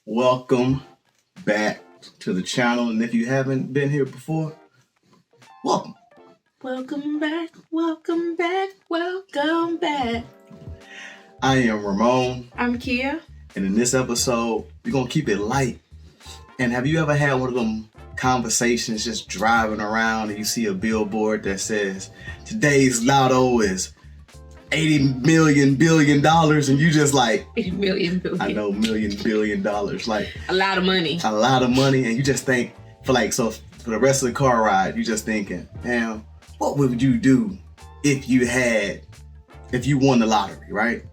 Welcome back to the channel, and if you haven't been here before, welcome. Welcome back, welcome back, welcome back. I am Ramon. I'm Kia. And in this episode, we're going to keep it light. And have you ever had one of them conversations just driving around and you see a billboard that says, today's lotto is $80 billion, and you just like, 80 million billion. I know, $1 billion, like a lot of money. A lot of money, and you just think, for the rest of the car ride, you just thinking, damn, what would you do if you won the lottery, right?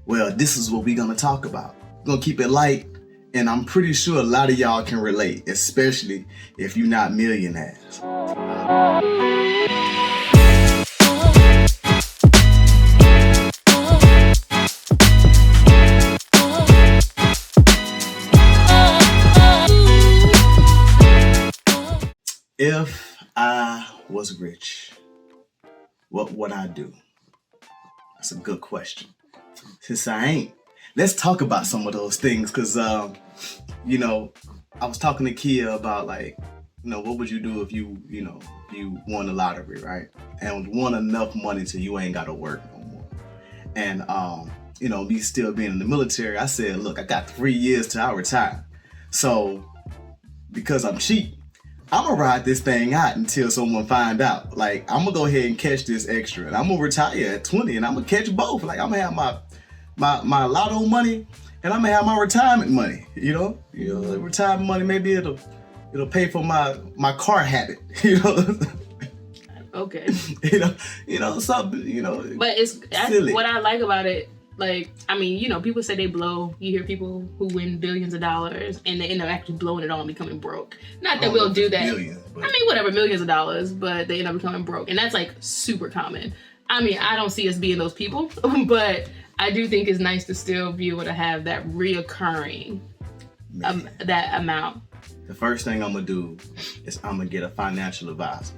Well, this is what we're gonna talk about. We're gonna keep it light, and I'm pretty sure a lot of y'all can relate, especially if you're not millionaires. If I was rich, what would I do? That's a good question. Since I ain't, let's talk about some of those things, because, I was talking to Kia about, what would you do if you won the lottery, right? And won enough money so you ain't got to work no more. And, me still being in the military, I said, look, I got 3 years till I retire. So, because I'm cheap, I'm gonna ride this thing out until someone find out. I'm gonna go ahead and catch this extra, and I'm gonna retire at 20, and I'm gonna catch both. I'm gonna have my lotto money, and I'm gonna have my retirement money. Retirement money, maybe it'll pay for my car habit. Okay. Something. But that's what I like about it. People say they blow. You hear people who win billions of dollars and they end up actually blowing it all and becoming broke. Not that we'll do that. Millions, millions of dollars, but they end up becoming broke. And that's super common. I don't see us being those people, but I do think it's nice to still be able to have that reoccurring, that amount. The first thing I'm gonna do is I'm gonna get a financial advisor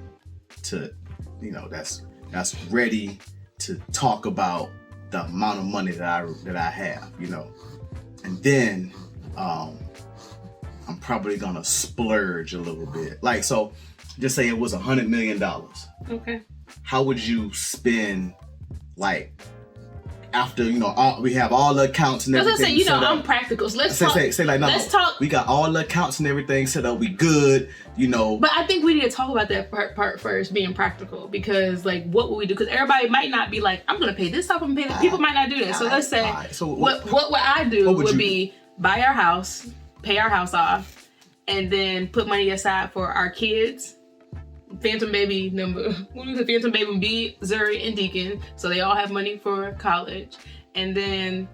that's ready to talk about the amount of money that I have, and then I'm probably gonna splurge a little bit. So just say it was $100 million. Okay. How would you spend, after we have all the accounts and everything? Let's say I'm practical. So let's talk. Let's talk. We got all the accounts and everything set up. We good. But I think we need to talk about that part first, being practical, because what would we do? Because everybody might not be I'm going to pay this off and pay that. People might not do that. So let's say what I do would be buy our house, pay our house off, and then put money aside for our kids. Phantom baby B, Zuri, and Deacon, so they all have money for college. And then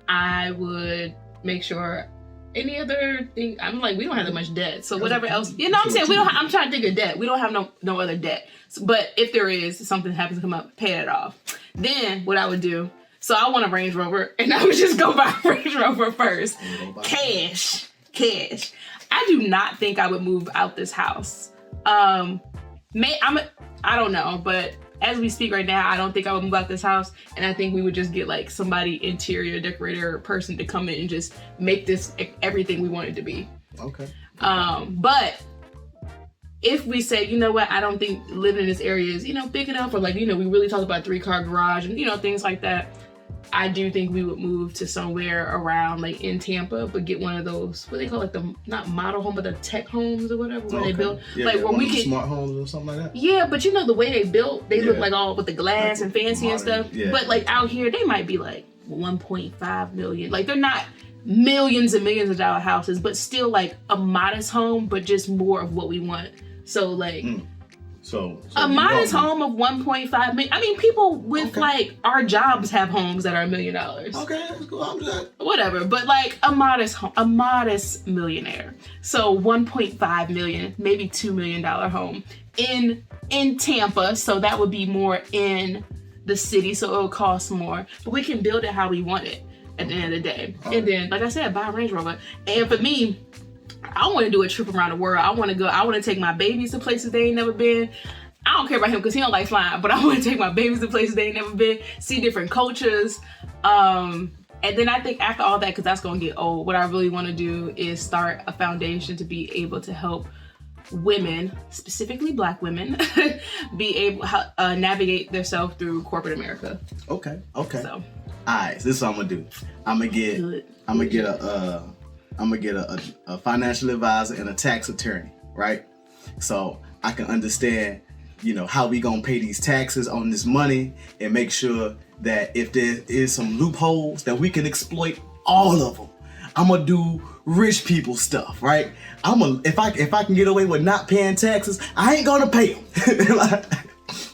I would make sure any other thing, we don't have that much debt, so whatever else, I'm saying, I'm trying to think of debt. We don't have no other debt, but if there is, something happens to come up, pay it off. Then what I would do, so I want a Range Rover, and I would just go buy a Range Rover first. Cash. I do not think I would move out this house. I don't know, but as we speak right now, I don't think I would move out this house, and I think we would just get somebody, interior decorator person, to come in and just make this everything we want it to be. Okay. But if we say, I don't think living in this area is, big enough, or we really talk about 3-car garage and, things like that, I do think we would move to somewhere around in Tampa, but get one of those, what they call the, not model home, but the tech homes or whatever, where they build, where we can, smart homes or something like that. Yeah, but the way they built, they look all with the glass and fancy modern, and stuff. Yeah. But out here, they might be 1.5 million. They're not millions and millions of dollar houses, but still a modest home, but just more of what we want. So So a modest home of 1.5 million. People with our jobs have homes that are $1 million. Okay, that's cool. I'm good. Whatever, but a modest home, a modest millionaire. So 1.5 million, maybe $2 million home in Tampa. So that would be more in the city. So it would cost more, but we can build it how we want it at the end of the day. And then, like I said, buy a Range Rover. And for me, I want to do a trip around the world. I want to take my babies to places they ain't never been. I don't care about him because he don't like flying, but I want to take my babies to places they ain't never been, see different cultures, And then I think after all that, because that's going to get old, what I really want to do is start a foundation to be able to help women, specifically Black women, be able to navigate themselves through corporate America. Okay. So, all right. So this is what I'm gonna do. I'm gonna get a financial advisor and a tax attorney, right? So I can understand, how we gonna pay these taxes on this money and make sure that if there is some loopholes that we can exploit all of them. I'm gonna do rich people stuff, right? If I can get away with not paying taxes, I ain't gonna pay them.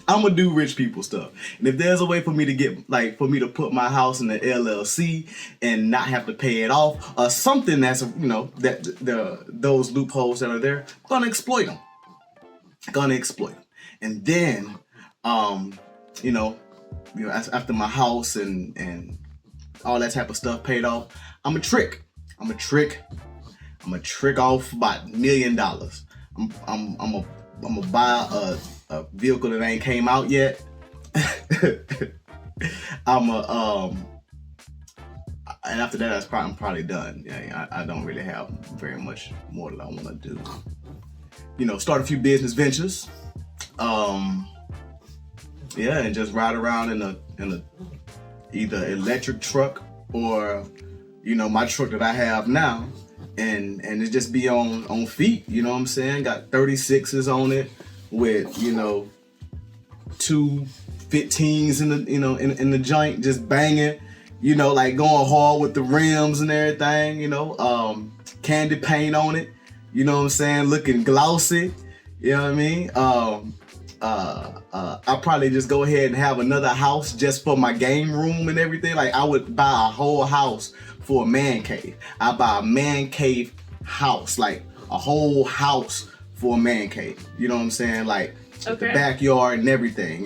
I'm gonna do rich people stuff. And if there's a way for me to put my house in the LLC and not have to pay it off, or something that's, those loopholes that are there, gonna exploit them. And then, after my house and all that type of stuff paid off, I'm a trick off about $1 million. I'm gonna buy a vehicle that ain't came out yet. And after that, I'm probably done. Yeah, I don't really have very much more that I want to do. Start a few business ventures. And just ride around in a either electric truck or my truck that I have now, and it just be on feet. You know what I'm saying? Got 36s on it with 2 15s in the joint, just banging. Like going hard with the rims and everything. Candy paint on it. You know what I'm saying? Looking glossy. You know what I mean? I'll probably just go ahead and have another house just for my game room and everything. Like I would buy a whole house for a man cave. I buy a man cave house, like a whole house for a man cave. You know what I'm saying? Like the backyard and everything,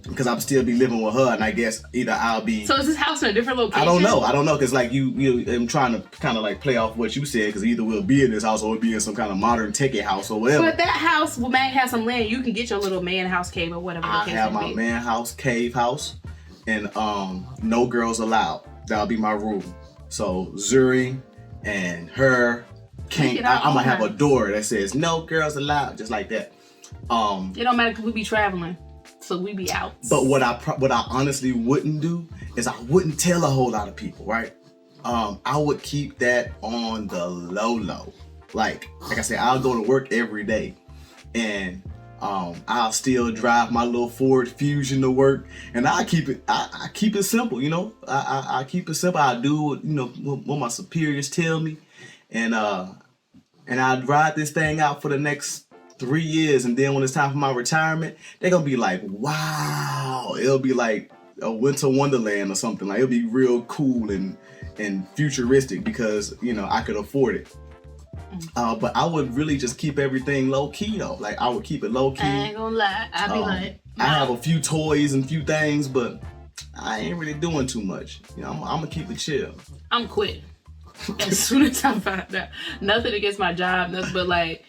because I'm still be living with her, and I guess either I'll be. So is this house in a different location? I don't know, because like I'm trying to kind of like play off what you said, because either we'll be in this house or we'll be in some kind of modern techie house or whatever. But that house might have some land. You can get your little man house cave or whatever. I have my man house cave house, and no girls allowed. That'll be my rule. So Zuri and her can't. I'm gonna have a door that says no girls allowed, just like that. It don't matter because we be traveling. So we be out. But what I honestly wouldn't do is I wouldn't tell a whole lot of people, right? I would keep that on the low. Like I said, I'll go to work every day, and I'll still drive my little Ford Fusion to work, and I keep it simple, I keep it simple. I do what my superiors tell me, and I'd ride this thing out for the next 3 years, and then when it's time for my retirement, they're gonna be like, wow, it'll be like a winter wonderland or something. Like it'll be real cool and futuristic because I could afford it. But I would really just keep everything low key though. Like I would keep it low key. I ain't gonna lie, I'd be like, I have a few toys and few things, but I ain't really doing too much. I'm gonna keep it chill. I'm quit as soon as I find out. Nothing against my job, nothing, but like.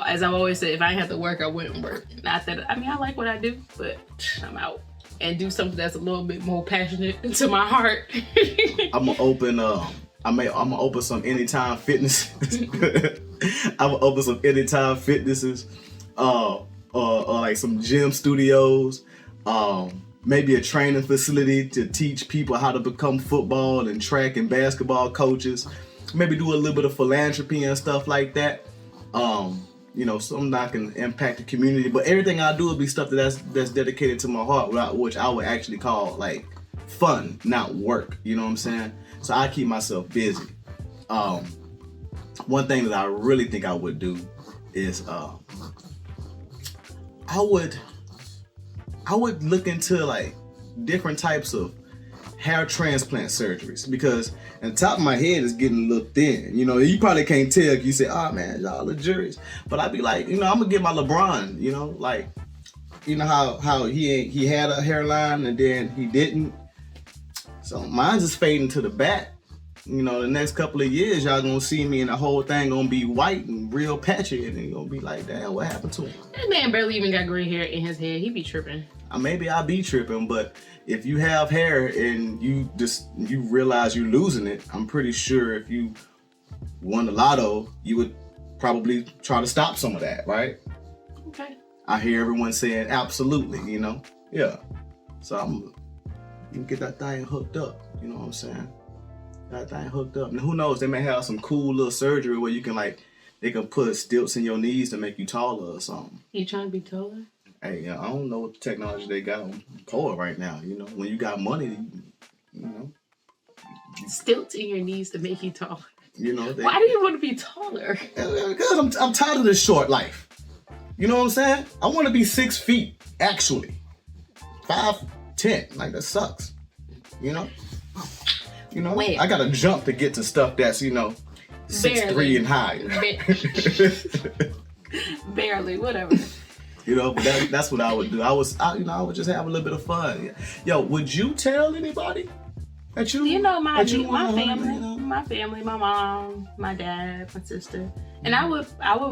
As I've always said, if I didn't have to work, I wouldn't work. Not that, I like what I do, but I'm out and do something that's a little bit more passionate to my heart. I'm gonna open, I'm gonna open some anytime fitness. I'm gonna open some anytime fitnesses, or like some gym studios, maybe a training facility to teach people how to become football and track and basketball coaches. Maybe do a little bit of philanthropy and stuff like that. Something that can impact the community, but everything I do will be stuff that's dedicated to my heart, which I would actually call like fun, not work. You know what I'm saying? So I keep myself busy. One thing that I really think I would do is I would look into like different types of hair transplant surgeries, because the top of my head is getting a little thin. You probably can't tell if you say, oh man, y'all luxurious. But I'd be like, I'm gonna get my LeBron, how he had a hairline and then he didn't. So mine's just fading to the back. The next couple of years, y'all gonna see me and the whole thing gonna be white and real patchy, and you're gonna be like, damn, what happened to him? That man barely even got gray hair in his head. He be tripping. maybe I'll be tripping, but if you have hair and you realize you're losing it, I'm pretty sure if you won the lotto, you would probably try to stop some of that, right? Okay. I hear everyone saying absolutely, Yeah. So I'm gonna get that thing hooked up, you know what I'm saying? That thing hooked up. And who knows, they may have some cool little surgery where you can they can put stilts in your knees to make you taller or something. You trying to be taller? Hey, I don't know what technology they got on Hola right now. When you got money, Stilts in your knees to make you taller. Why do you want to be taller? Because I'm tired of this short life. You know what I'm saying? I want to be 6 feet, actually. 5'10". Like, that sucks. Well, I got to jump to get to stuff that's, 6'3" and higher. Barely, whatever. But that's what I would do. I would just have a little bit of fun. Yo, would you tell anybody that you? My family, my mom, my dad, my sister, and I would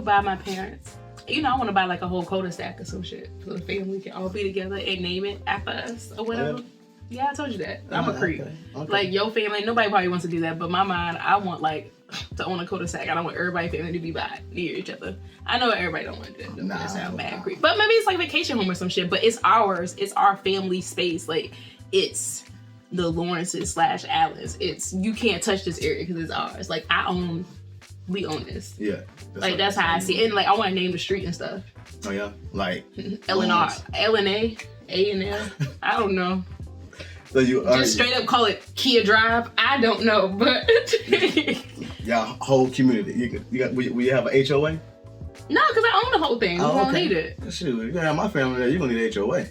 buy my parents. I want to buy like a whole cul-de-sac or some shit so the family can all be together and name it after us or whatever. Yeah, I told you that. I'm a creep. Okay. Like your family, nobody probably wants to do that, but my mind, I want to own a cul-de-sac. I don't want everybody's family to be near each other. I know everybody don't want to do that. That sounds mad creep. But maybe it's like vacation home or some shit. But it's ours. It's our family space. Like it's the Lawrences / Allens. You can't touch this area because it's ours. Like we own this. Yeah. That's how I see it. And I want to name the street and stuff. Oh yeah, like L&R, L&A, A&L. I don't know. So you just straight up call it Kia Drive. I don't know, but y'all whole community. We have an HOA? No, because I own the whole thing. We don't need it. Shoot, you gonna have my family there. You gonna need HOA.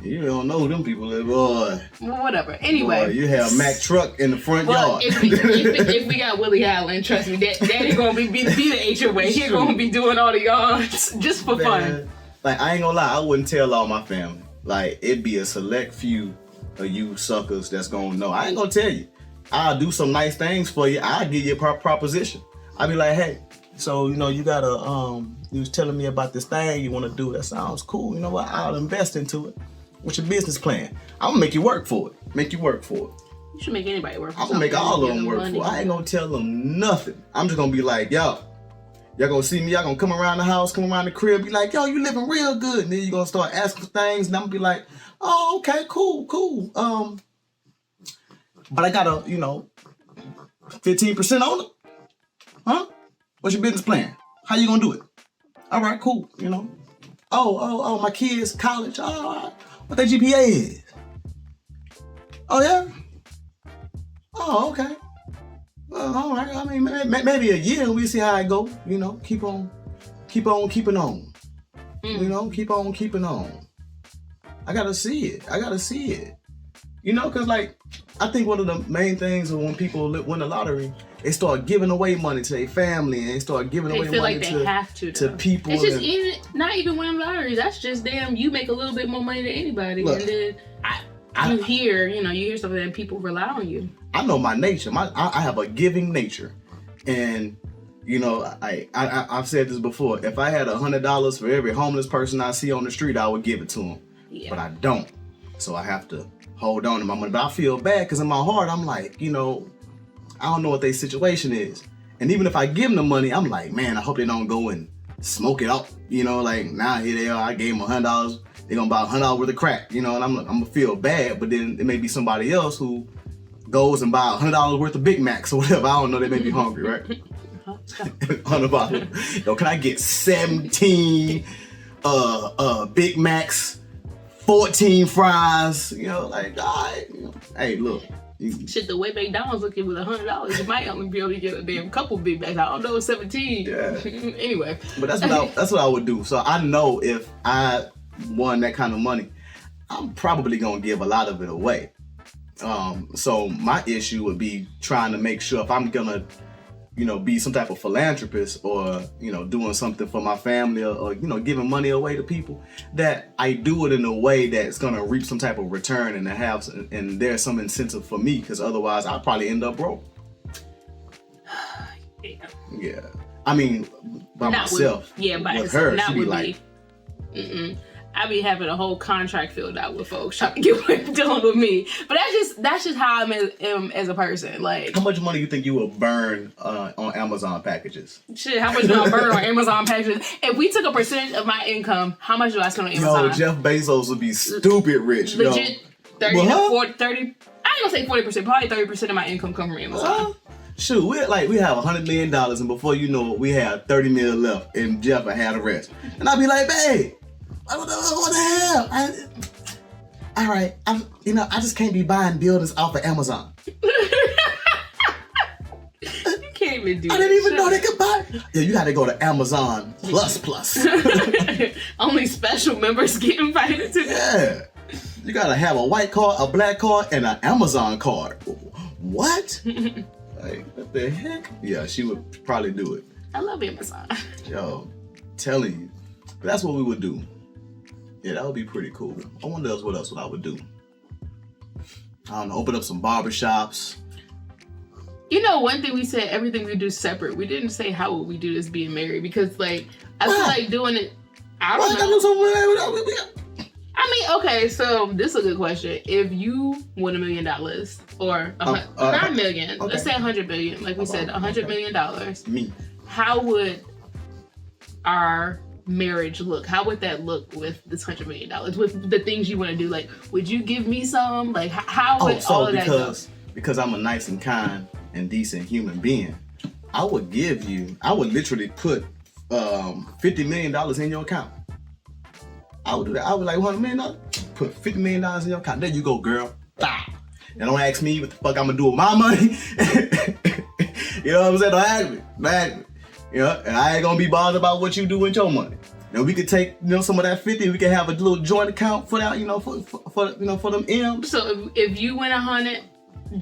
You don't know who them people is, boy. Well, whatever. Anyway, boy, you have Mack truck in the front yard. If we got Willie Allen, trust me, Daddy gonna be the HOA. He gonna be doing all the yards just for fun. Like I ain't gonna lie, I wouldn't tell all my family. Like it'd be a select few of you suckers that's gonna know. I ain't gonna tell you. I'll do some nice things for you. I'll give you a proposition. I'll be like, hey, so you gotta you was telling me about this thing you wanna do. That sounds cool. You know what? I'll invest into it. What's your business plan? I'm gonna make you work for it. You should make anybody work for it. I'm gonna make all of them work for it. I ain't gonna tell them nothing. I'm just gonna be like, yo, y'all gonna see me, y'all gonna come around the house, come around the crib, be like, yo, you living real good. And then you're gonna start asking for things, and I'm gonna be like, oh, okay, cool. But I got 15% on it. Huh? What's your business plan? How you gonna do it? All right, cool, Oh, my kids, college, all right. What their GPA is? Oh, yeah? Oh, okay. Well, all right. I mean, maybe a year and we see how it go. Keep on keeping on. Keep on keeping on. I gotta see it. Because I think one of the main things is when people win the lottery, they start giving away money to their family and they start giving away money to people. It's just not even winning lottery. That's just you make a little bit more money than anybody. Look, and then you hear something and people rely on you. I know my nature. I have a giving nature. And, I've said this before. If I had $100 for every homeless person I see on the street, I would give it to them. Yeah. But I don't. So I have to hold on to my money. But I feel bad because in my heart, I'm like, I don't know what their situation is. And even if I give them the money, I'm like, man, I hope they don't go and smoke it up. Now here they are, I gave them $100. They're going to buy $100 worth of crack, and I'm going to feel bad. But then it may be somebody else who goes and buy $100 worth of Big Macs or whatever. I don't know, they may be hungry, right? $100. Yo, can I get 17 Big Macs, 14 fries? All right, hey, look. Shit, the way McDonald's looking with $100, you might only be able to get a damn couple Big Macs. I don't know, 17. Yeah. Anyway. But that's what I would do. So I know if I won that kind of money, I'm probably gonna give a lot of it away. So my issue would be trying to make sure if I'm gonna, be some type of philanthropist or, doing something for my family or giving money away to people, that I do it in a way that's going to reap some type of return and there's some incentive for me, because otherwise I'll probably end up broke. Yeah. I mean, by myself. By with her, she'd be like, I be having a whole contract filled out with folks trying to get dealing with me. But that's just how I am as a person. Like, how much money you think you will burn on Amazon packages? Shit, how much do I burn on Amazon packages? If we took a percentage of my income, how much do I spend on Amazon? Yo, Jeff Bezos would be stupid rich. Legit, 30 to 40, 30. I ain't gonna say 40%. Probably 30% of my income come from Amazon. Shoot, we have $100 million, and before you know it, we have 30 million left, and Jeff had the rest. And I'd be like, babe, what the hell? All right, I just can't be buying buildings off of Amazon. You can't even do that. I didn't even know they could buy. Yeah, you had to go to Amazon plus. Only special members get invited to that. Yeah, you gotta have a white card, a black card, and an Amazon card. What? Like, what the heck? Yeah, she would probably do it. I love Amazon. Yo, telling you. That's what we would do. Yeah, that would be pretty cool. I wonder what else I would do. I don't know, open up some barbershops. You know, one thing we said, everything we do separate. We didn't say how would we do this being married, because like, I feel like doing it, I don't know. I mean, okay, so this is a good question. If you win $1 million or not a million, okay. Let's say 100 billion, like we said, $100 million. Me. How would our marriage look? How would that look with this $100 million? With the things you want to do, like, would you give me some? Like, how would all of that go? Because I'm a nice and kind and decent human being, I would literally put $50 million in your account. I would do that. I would like, $100 million? Put $50 million in your account. There you go, girl. Ah. And don't ask me what the fuck I'm gonna do with my money. You know what I'm saying? Don't ask me. You know, and I ain't gonna be bothered about what you do with your money. And we could take, some of that 50. We can have a little joint account for that, for them M's. So if you win 100,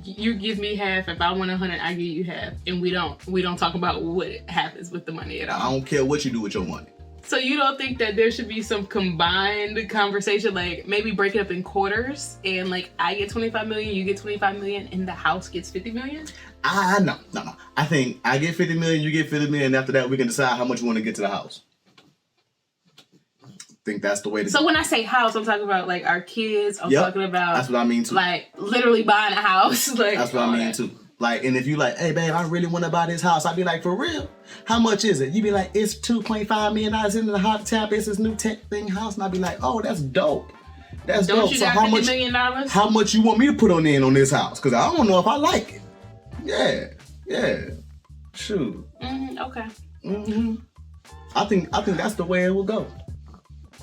you give me half. If I win 100, I give you half. And we don't talk about what happens with the money at all. I don't care what you do with your money. So you don't think that there should be some combined conversation, like maybe break it up in quarters, and like I get 25 million, you get 25 million, and the house gets 50 million? No. I think I get 50 million, you get 50 million, and after that we can decide how much we want to get to the house. I think that's the way to So when I say house, I'm talking about like our kids. I'm talking about, that's what I mean too. Like literally buying a house. Like that's what I mean too. Like, and if you like, hey babe, I really want to buy this house, I'd be like, for real? How much is it? You be like, it's $2.5 million in the hot tap. It's this new tech thing house, and I'd be like, oh, that's dope. That's Don't dope. You so got $50 million? How much you want me to put on this house? Because I don't know if I like it. Yeah. Shoot. Okay. I think that's the way it will go,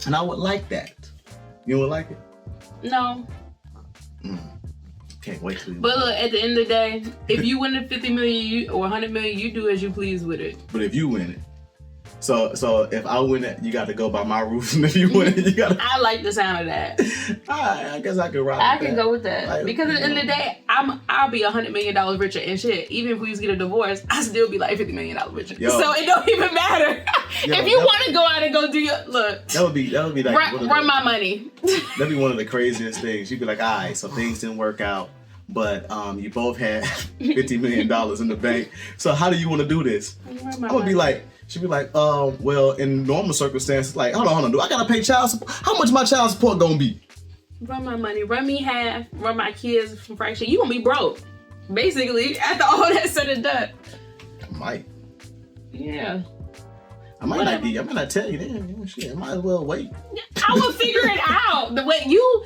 and I would like that. You would like it? No. Can't wait till you. But look, at the end of the day, if you win the 50 million or 100 million, you do as you please with it. But if you win it, so if I win it, you got to go by my rules, and if you win it, you got to. I like the sound of that. I guess I could rock. I can go with that because at the end of the day, I'll be $100 million richer, and shit. Even if we just get a divorce, I still be like $50 million richer. So it don't even matter. If you want to go out and go do your look, that would be like run my money. That'd be one of the craziest things. You'd be like, all right, so things didn't work out, but you both had $50 million in the bank. So how do you want to do this? I'm gonna be like. She'd be like, well, in normal circumstances, like, hold on, do I gotta pay child support? How much my child support gonna be? Run my money, run me half, run my kids from fraction. You gonna be broke, basically, after all that said and done. I might. Yeah. I might not tell you then. Shit, I might as well wait. I will figure it out. The way you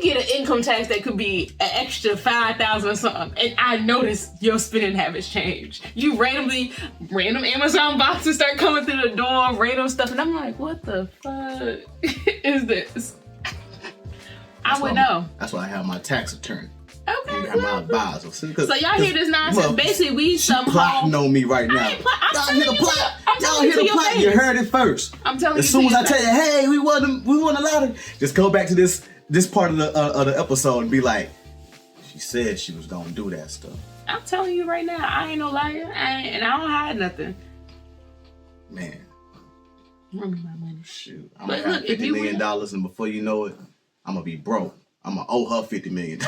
get an income tax that could be an extra 5,000 or something, and I noticed your spending habits change. You random Amazon boxes start coming through the door, random stuff, and I'm like, what the fuck is this? I would know. That's why I have my tax attorney. Okay. You have my advisor. So y'all hear this nonsense? Basically, we somehow plotting on me right now. Y'all hear the plot. You heard it first. I'm telling you. As soon as I tell you, hey, we won a lottery, just go back to this part of the episode and be like, she said she was gonna do that stuff. I'm telling you right now, I ain't no liar, and I don't hide nothing. Man. Run me my money. Shoot, I'm gonna have $50 million, and before you know it, I'm gonna be broke. I'm gonna owe her $50 million.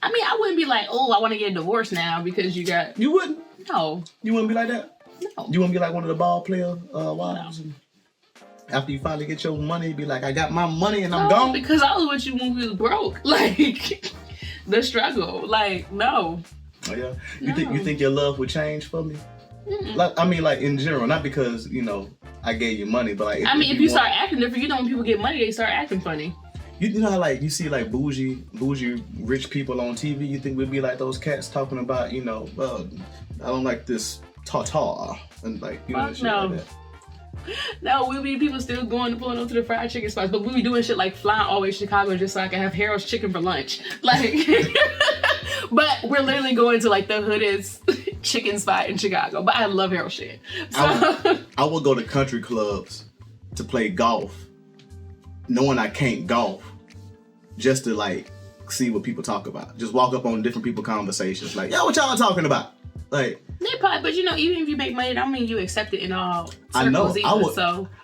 I mean, I wouldn't be like, oh, I want to get a divorce now because you got. You wouldn't? No. You wouldn't be like that? No. You wouldn't be like one of the ball player wives? No. After you finally get your money, be like, I got my money and I'm gone. Because I was with you when we was broke. Like, the struggle. Like, no. Oh yeah. You think your love would change for me? Like, I mean, like in general, not because I gave you money, but like. If you start acting different, when people get money, they start acting funny. You know how like you see like bougie rich people on TV. You think we'd be like those cats talking about well, I don't like this tartar and like shit like that. No, we be people still pulling up to the fried chicken spots, but we be doing shit like flying all the way to Chicago just so I can have Harold's chicken for lunch. Like, but we're literally going to like the hoodest chicken spot in Chicago. But I love Harold's shit. So I would go to country clubs to play golf, knowing I can't golf, just to like see what people talk about. Just walk up on different people's conversations, like, yo, what y'all talking about? Like, they probably, but even if you make money, I mean, you accept it in all circles.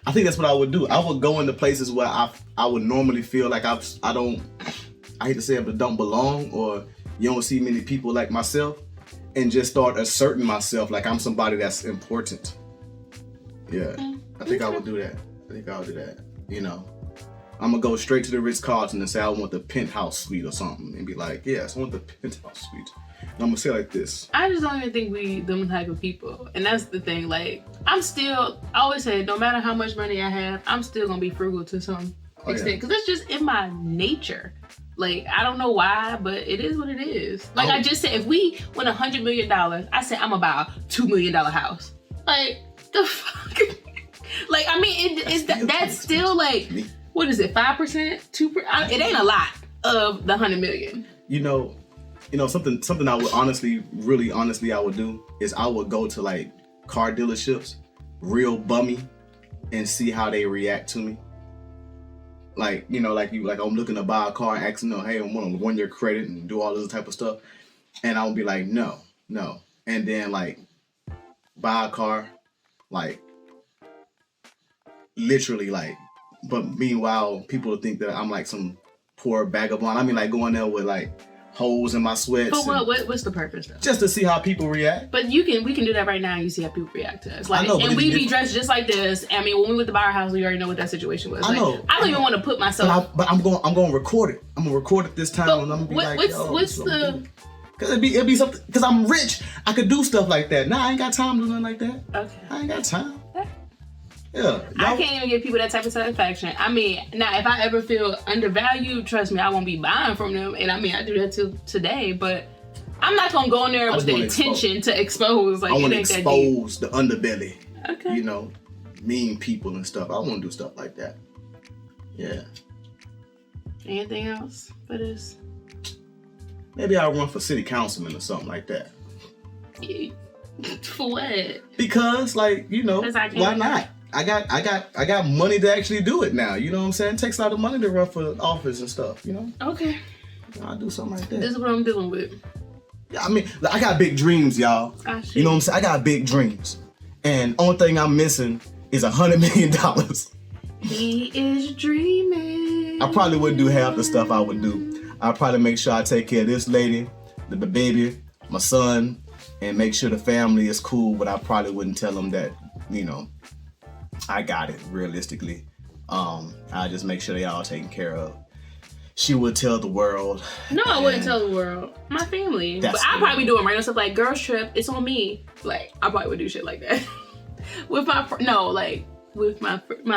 I think that's what I would do. I would go into places where I would normally feel like I hate to say it, but don't belong, or you don't see many people like myself, and just start asserting myself like I'm somebody that's important. Yeah, I think I would do that. I'm gonna go straight to the Ritz-Carlton and say I want the penthouse suite or something, and be like, yes, I want the penthouse suite. And I'm gonna say like this. I just don't even think we them type of people, and that's the thing. Like, I always say, no matter how much money I have, I'm still gonna be frugal to some extent, because that's just in my nature. Like, I don't know why, but it is what it is. Like, I just said, if we win $100 million, I said I'm about a $2 million house. Like, the fuck. Like, I mean, that's still like, what is it, 5%, 2%? It ain't a lot of the 100 million. Something I would really honestly, I would do is I would go to like car dealerships, real bummy, and see how they react to me. Like, I'm looking to buy a car, asking them, hey, I want a 1-year credit and do all this type of stuff. And I would be like, no. And then like buy a car, like literally like, but meanwhile, people think that I'm like some poor vagabond. I mean, like going there with like holes in my sweats. But what's the purpose though? Just to see how people react. But we can do that right now and you see how people react to us. Like, I know, and we be dressed just like this. I mean, when we went to buy our house, we already know what that situation was. I know. I don't even want to put myself. But I'm going to record it. I'm going to record it this time, and I'm going to be what's the? Because it'd be something. Because I'm rich, I could do stuff like that. Nah, I ain't got time to do nothing like that. Okay. I ain't got time. Yeah, I can't even give people that type of satisfaction. I mean, now if I ever feel undervalued, trust me, I won't be buying from them. And I mean, I do that till today, but I'm not gonna go in there with the intention to expose. Like, I want to expose the underbelly. Okay. Mean people and stuff. I want to do stuff like that. Yeah. Anything else for this? Maybe I'll run for city councilman or something like that. For what? Because, like, why not? I got money to actually do it now. You know what I'm saying? It takes a lot of money to run for office and stuff, Okay. I'll do something like that. This is what I'm dealing with. Yeah, I mean, I got big dreams, y'all. You know what I'm saying? I got big dreams. And only thing I'm missing is $100 million. He is dreaming. I probably wouldn't do half the stuff I would do. I'd probably make sure I take care of this lady, the baby, my son, and make sure the family is cool, but I probably wouldn't tell them that, I got it, realistically. I just make sure they all taken care of. She would tell the world. No, I wouldn't tell the world. My family. But I'd probably be doing random stuff like girls trip, it's on me. Like, I probably would do shit like that. with my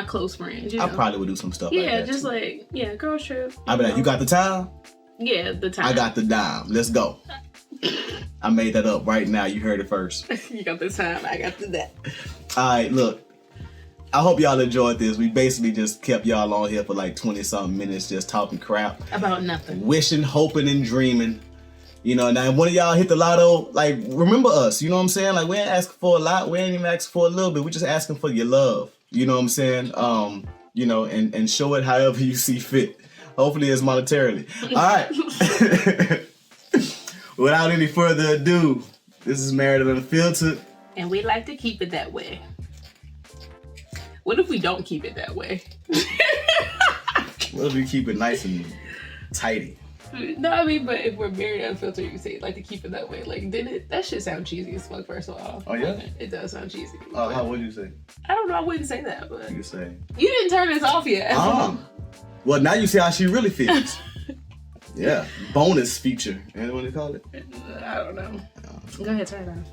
close friends. I probably would do some stuff like that. Yeah, just too. Girls trip. I'd be like, you got the time? Yeah, the time. I got the dime. Let's go. I made that up right now. You heard it first. You got the time. I got the that. All right, look. I hope y'all enjoyed this. We basically just kept y'all on here for like 20-something minutes just talking crap. About nothing. Wishing, hoping, and dreaming. Now if one of y'all hit the lotto, like, remember us. You know what I'm saying? Like, we ain't asking for a lot. We ain't even asking for a little bit. We're just asking for your love. You know what I'm saying? And show it however you see fit. Hopefully it's monetarily. All right. Without any further ado, this is Married and Unfiltered. And we like to keep it that way. What if we don't keep it that way? What if we keep it nice and tidy? No, I mean, but if we're married unfiltered, you say like to keep it that way. Like, that shit sound cheesy as fuck, first of all. Oh, yeah? It does sound cheesy. How would you say? I don't know, I wouldn't say that, but... You say? You didn't turn this off yet. Well, now you see how she really feels. Yeah, bonus feature. You know what they call it? I don't know. Go ahead, turn it off.